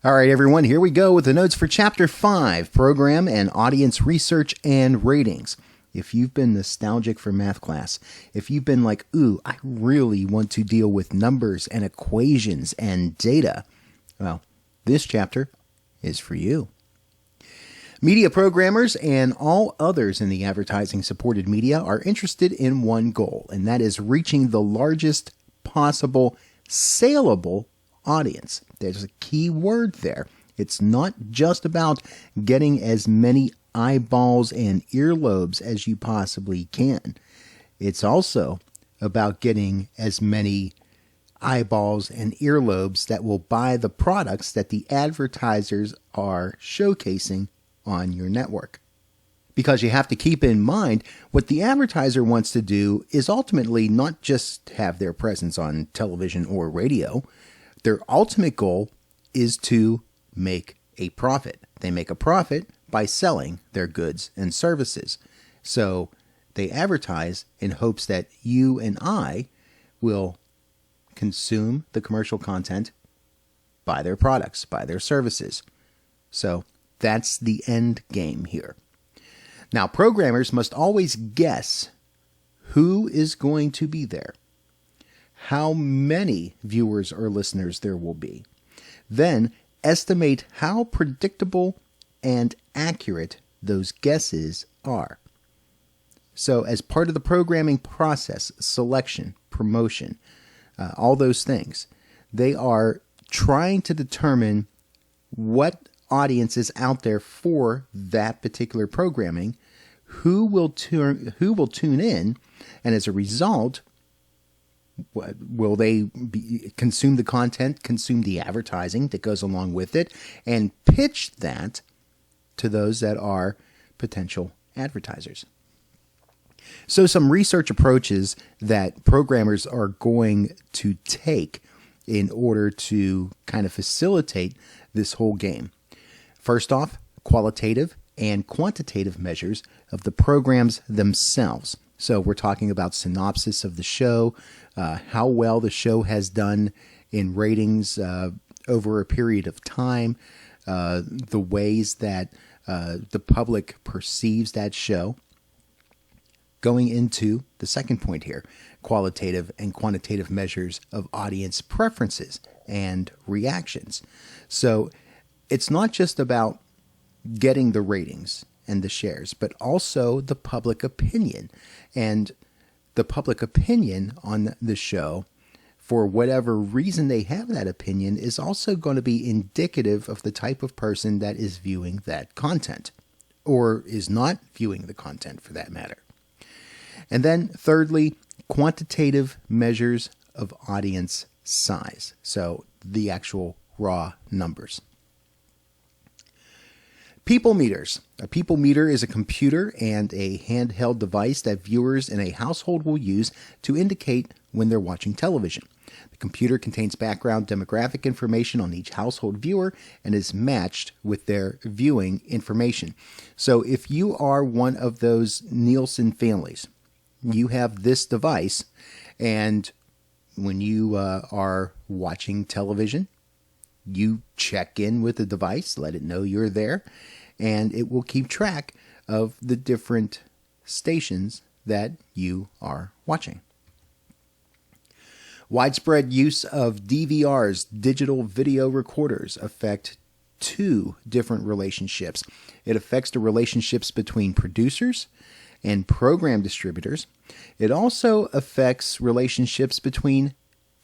All right, everyone, here we go with the notes for Chapter 5, Program and Audience Research and Ratings. If you've been nostalgic for math class, if you've been like, ooh, I really want to deal with numbers and equations and data, well, this chapter is for you. Media programmers and all others in the advertising-supported media are interested in one goal, and that is reaching the largest possible saleable audience. There's a key word there. It's not just about getting as many eyeballs and earlobes as you possibly can. It's also about getting as many eyeballs and earlobes that will buy the products that the advertisers are showcasing on your network. Because you have to keep in mind, what the advertiser wants to do is ultimately not just have their presence on television or radio. Their ultimate goal is to make a profit. They make a profit by selling their goods and services. So they advertise in hopes that you and I will consume the commercial content, buy their products, buy their services. So that's the end game here. Now, programmers must always guess who is going to be there, how many viewers or listeners there will be, then estimate how predictable and accurate those guesses are. So as part of the programming process, selection, promotion, all those things, they are trying to determine what audience is out there for that particular programming, who will tune in, and as a result, will they consume the content, consume the advertising that goes along with it, and pitch that to those that are potential advertisers. So some research approaches that programmers are going to take in order to kind of facilitate this whole game. First off, qualitative and quantitative measures of the programs themselves. So we're talking about synopsis of the show, how well the show has done in ratings over a period of time, the ways that the public perceives that show. Going into the second point here, qualitative and quantitative measures of audience preferences and reactions. So it's not just about getting the ratings and the shares, but also the public opinion. And the public opinion on the show, for whatever reason they have that opinion, is also going to be indicative of the type of person that is viewing that content, or is not viewing the content for that matter. And then thirdly, quantitative measures of audience size. So the actual raw numbers. People meters. A people meter is a computer and a handheld device that viewers in a household will use to indicate when they're watching television. The computer contains background demographic information on each household viewer and is matched with their viewing information. So if you are one of those Nielsen families, you have this device, and when you are watching television, you check in with the device, let it know you're there, and it will keep track of the different stations that you are watching. Widespread use of DVRs, digital video recorders, affect two different relationships. It affects the relationships between producers and program distributors. It also affects relationships between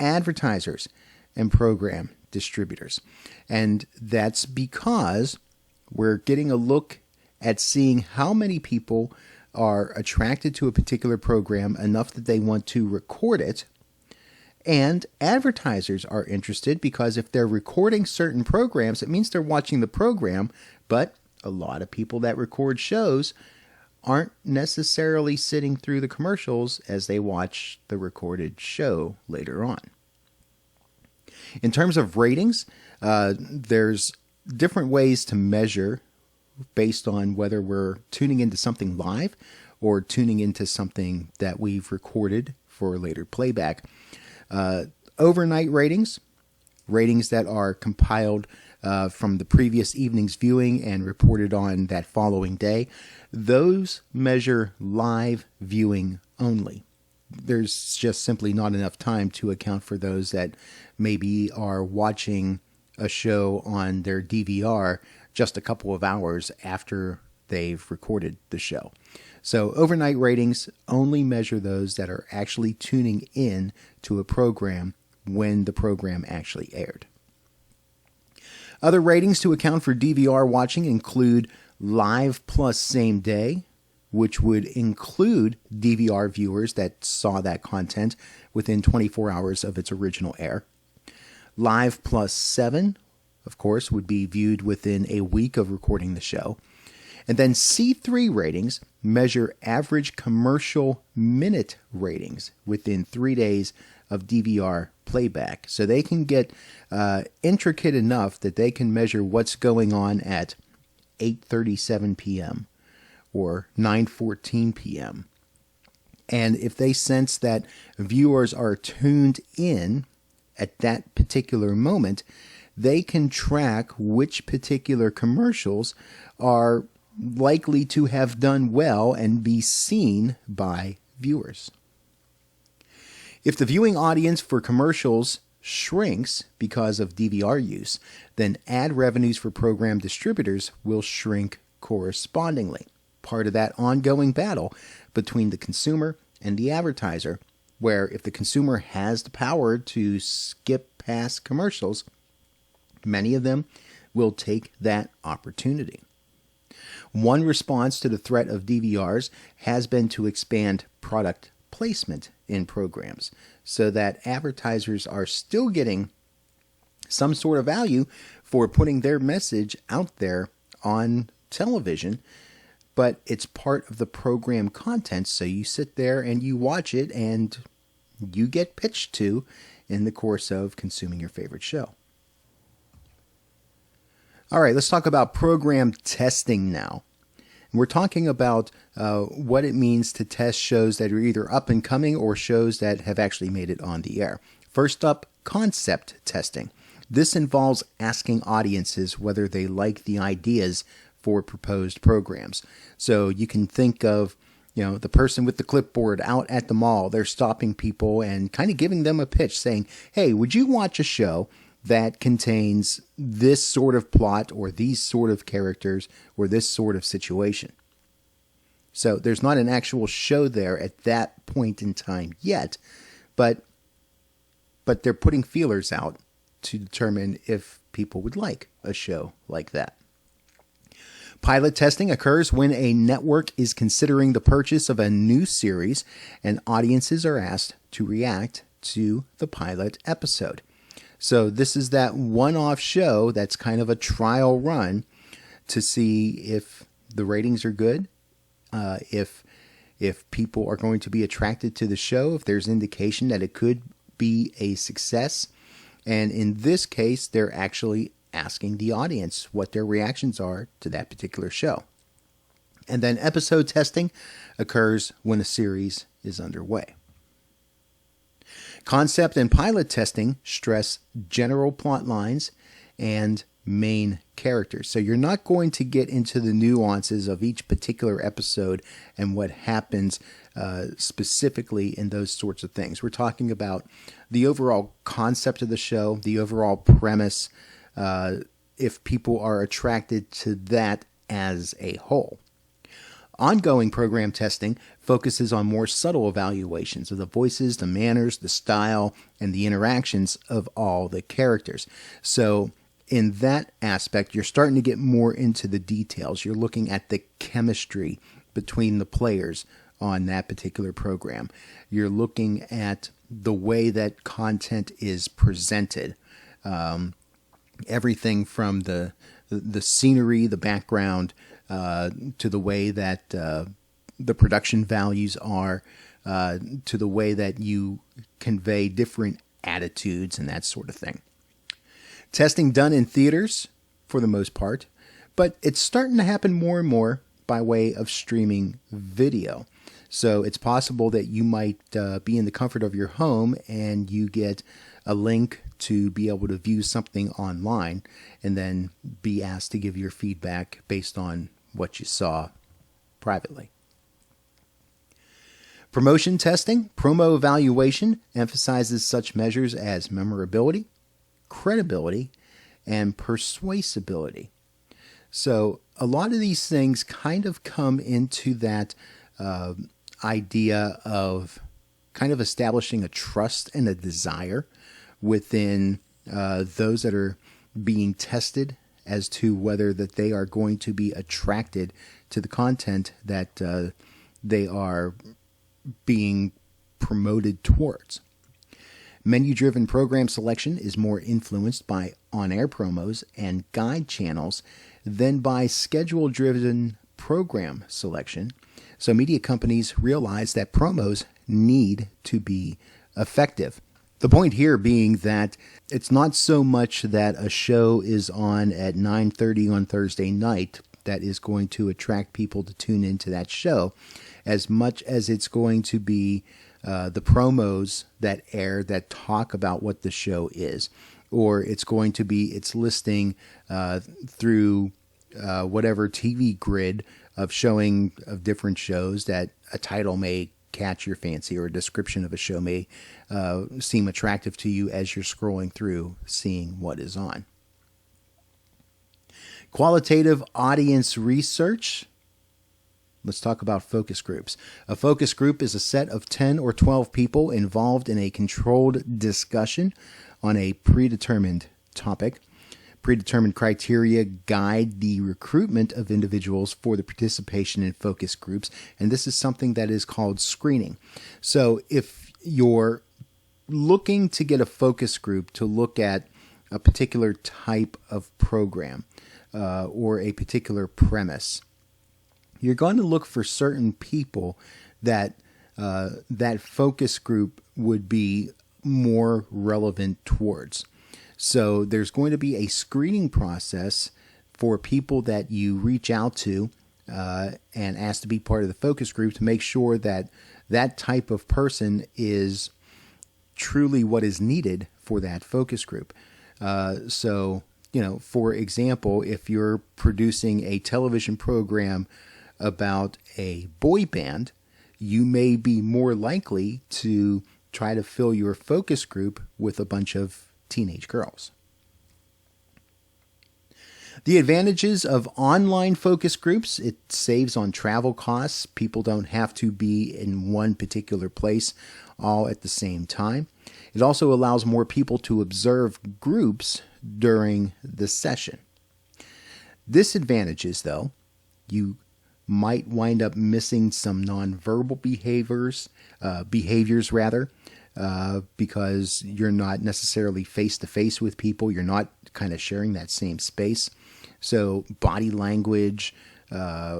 advertisers and program distributors. And that's because we're getting a look at seeing how many people are attracted to a particular program enough that they want to record it. And advertisers are interested because if they're recording certain programs, it means they're watching the program, but a lot of people that record shows aren't necessarily sitting through the commercials as they watch the recorded show later on. In terms of ratings, there's different ways to measure based on whether we're tuning into something live or tuning into something that we've recorded for later playback. Overnight ratings, ratings that are compiled from the previous evening's viewing and reported on that following day, those measure live viewing only. There's just simply not enough time to account for those that maybe are watching a show on their DVR just a couple of hours after they've recorded the show. So overnight ratings only measure those that are actually tuning in to a program when the program actually aired. Other ratings to account for DVR watching include live plus same day, which would include DVR viewers that saw that content within 24 hours of its original air. Live plus 7, of course, would be viewed within a week of recording the show. And then C3 ratings measure average commercial minute ratings within 3 days of DVR playback. So they can get intricate enough that they can measure what's going on at 8:37 p.m. or 9:14 p.m. And if they sense that viewers are tuned in at that particular moment, they can track which particular commercials are likely to have done well and be seen by viewers. If the viewing audience for commercials shrinks because of DVR use, then ad revenues for program distributors will shrink correspondingly. Part of that ongoing battle between the consumer and the advertiser, where if the consumer has the power to skip past commercials, many of them will take that opportunity. One response to the threat of DVRs has been to expand product placement in programs so that advertisers are still getting some sort of value for putting their message out there on television, but it's part of the program content, so you sit there and you watch it and you get pitched to in the course of consuming your favorite show. All right, let's talk about program testing now. We're talking about what it means to test shows that are either up and coming or shows that have actually made it on the air. First up, concept testing. This involves asking audiences whether they like the ideas for proposed programs. So you can think of, the person with the clipboard out at the mall. They're stopping people and kind of giving them a pitch saying, hey, would you watch a show that contains this sort of plot or these sort of characters or this sort of situation? So there's not an actual show there at that point in time yet, but they're putting feelers out to determine if people would like a show like that. Pilot testing occurs when a network is considering the purchase of a new series and audiences are asked to react to the pilot episode. So this is that one-off show that's kind of a trial run to see if the ratings are good, if people are going to be attracted to the show, if there's indication that it could be a success. And in this case, they're actually asking the audience what their reactions are to that particular show. And then episode testing occurs when a series is underway. Concept and pilot testing stress general plot lines and main characters. So you're not going to get into the nuances of each particular episode and what happens specifically in those sorts of things. We're talking about the overall concept of the show, the overall premise, if people are attracted to that as a whole. Ongoing program testing focuses on more subtle evaluations of the voices, the manners, the style, and the interactions of all the characters. So in that aspect, you're starting to get more into the details. You're looking at the chemistry between the players on that particular program. You're looking at the way that content is presented. Everything from the scenery, the background, to the way that the production values are, to the way that you convey different attitudes and that sort of thing. Testing done in theaters for the most part, but it's starting to happen more and more by way of streaming video. So it's possible that you might be in the comfort of your home and you get a link to be able to view something online and then be asked to give your feedback based on what you saw privately. Promotion testing, promo evaluation emphasizes such measures as memorability, credibility, and persuasibility. So a lot of these things kind of come into that idea of kind of establishing a trust and a desire within those that are being tested as to whether that they are going to be attracted to the content that they are being promoted towards. Menu-driven program selection is more influenced by on-air promos and guide channels than by schedule-driven program selection. So media companies realize that promos need to be effective. The point here being that it's not so much that a show is on at 9:30 on Thursday night that is going to attract people to tune into that show, as much as it's going to be the promos that air that talk about what the show is, or it's going to be its listing through whatever TV grid of showing of different shows that a title may catch your fancy or a description of a show may seem attractive to you as you're scrolling through seeing what is on. Qualitative audience research. Let's talk about focus groups. A focus group is a set of 10 or 12 people involved in a controlled discussion on a predetermined topic. Predetermined criteria guide the recruitment of individuals for the participation in focus groups, and this is something that is called screening. So if you're looking to get a focus group to look at a particular type of program or a particular premise, you're going to look for certain people that that focus group would be more relevant towards. So there's going to be a screening process for people that you reach out to and ask to be part of the focus group to make sure that that type of person is truly what is needed for that focus group. So, for example, if you're producing a television program about a boy band, you may be more likely to try to fill your focus group with a bunch of teenage girls. The advantages of online focus groups: it saves on travel costs. People don't have to be in one particular place all at the same time. It also allows more people to observe groups during the session. Disadvantages, though: you might wind up missing some nonverbal behaviors because you're not necessarily face-to-face with people. You're not kind of sharing that same space. So body language,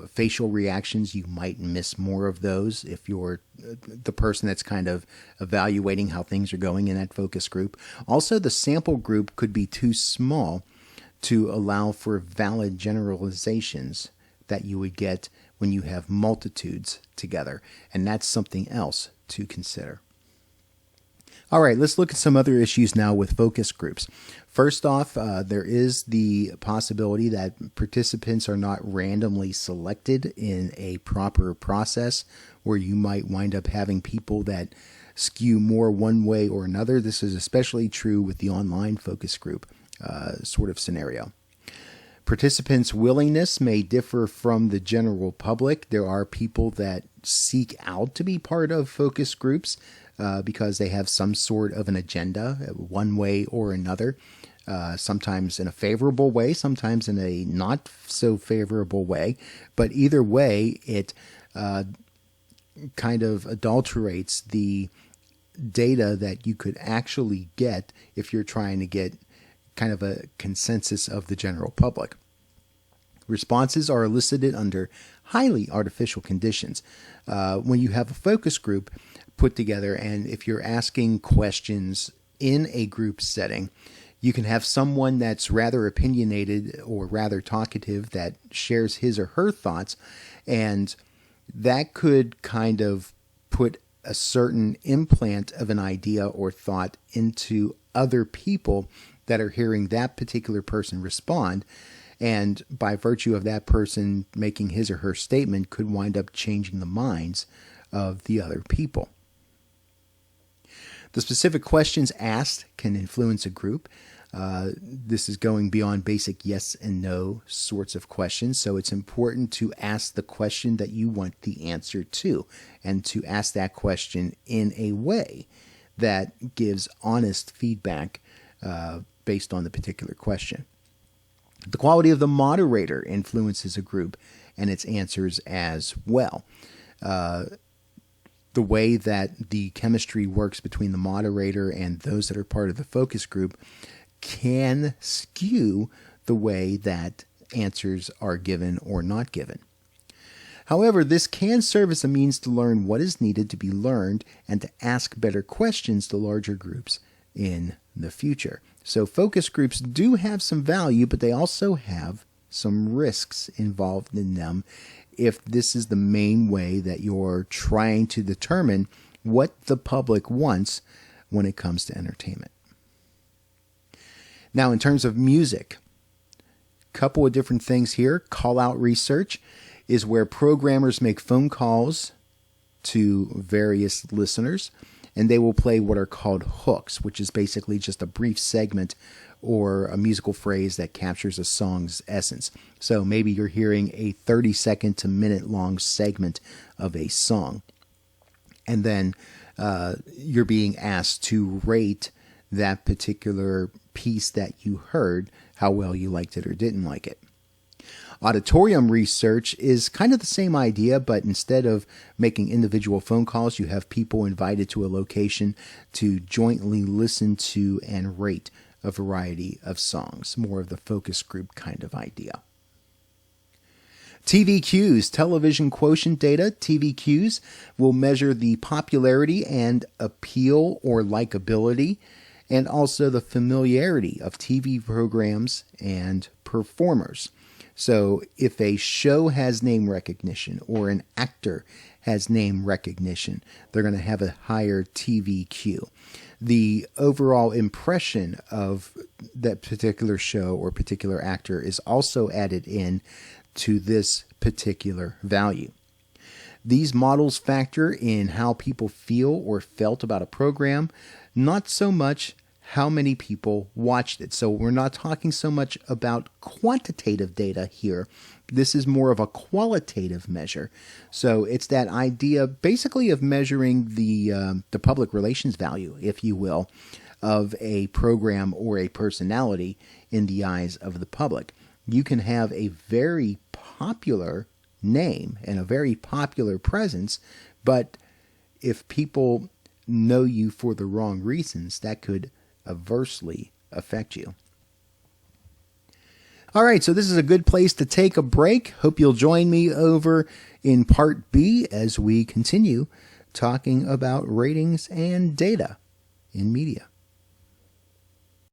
facial reactions, you might miss more of those if you're the person that's kind of evaluating how things are going in that focus group. Also, the sample group could be too small to allow for valid generalizations that you would get when you have multitudes together. And that's something else to consider. All right, let's look at some other issues now with focus groups. First off, there is the possibility that participants are not randomly selected in a proper process, where you might wind up having people that skew more one way or another. This is especially true with the online focus group sort of scenario. Participants' willingness may differ from the general public. There are people that seek out to be part of focus groups because they have some sort of an agenda, one way or another, sometimes in a favorable way, sometimes in a not so favorable way. But either way, it kind of adulterates the data that you could actually get if you're trying to get kind of a consensus of the general public. Responses are elicited under highly artificial conditions. When you have a focus group put together, and if you're asking questions in a group setting, you can have someone that's rather opinionated or rather talkative that shares his or her thoughts, and that could kind of put a certain implant of an idea or thought into other people that are hearing that particular person respond. And by virtue of that person making his or her statement, could wind up changing the minds of the other people. The specific questions asked can influence a group. This is going beyond basic yes and no sorts of questions. So it's important to ask the question that you want the answer to, and to ask that question in a way that gives honest feedback based on the particular question. The quality of the moderator influences a group and its answers as well. The way that the chemistry works between the moderator and those that are part of the focus group can skew the way that answers are given or not given. However, this can serve as a means to learn what is needed to be learned and to ask better questions to larger groups in the future. So focus groups do have some value, but they also have some risks involved in them if this is the main way that you're trying to determine what the public wants when it comes to entertainment. Now, in terms of music, a couple of different things here. Call-out research is where programmers make phone calls to various listeners, and they will play what are called hooks, which is basically just a brief segment or a musical phrase that captures a song's essence. So maybe you're hearing a 30-second to minute-long segment of a song, and then you're being asked to rate that particular piece that you heard, how well you liked it or didn't like it. Auditorium research is kind of the same idea, but instead of making individual phone calls, you have people invited to a location to jointly listen to and rate a variety of songs. More of the focus group kind of idea. TVQs, television quotient data. TVQs will measure the popularity and appeal or likability, and also the familiarity of TV programs and performers. So if a show has name recognition or an actor has name recognition, they're going to have a higher TVQ. The overall impression of that particular show or particular actor is also added in to this particular value. These models factor in how people feel or felt about a program, not so much how many people watched it. So we're not talking so much about quantitative data here. This is more of a qualitative measure. So it's that idea basically of measuring the public relations value, if you will, of a program or a personality in the eyes of the public. You can have a very popular name and a very popular presence, but if people know you for the wrong reasons, that could adversely affect you. All right, so this is a good place to take a break. Hope you'll join me over in part B as we continue talking about ratings and data in media.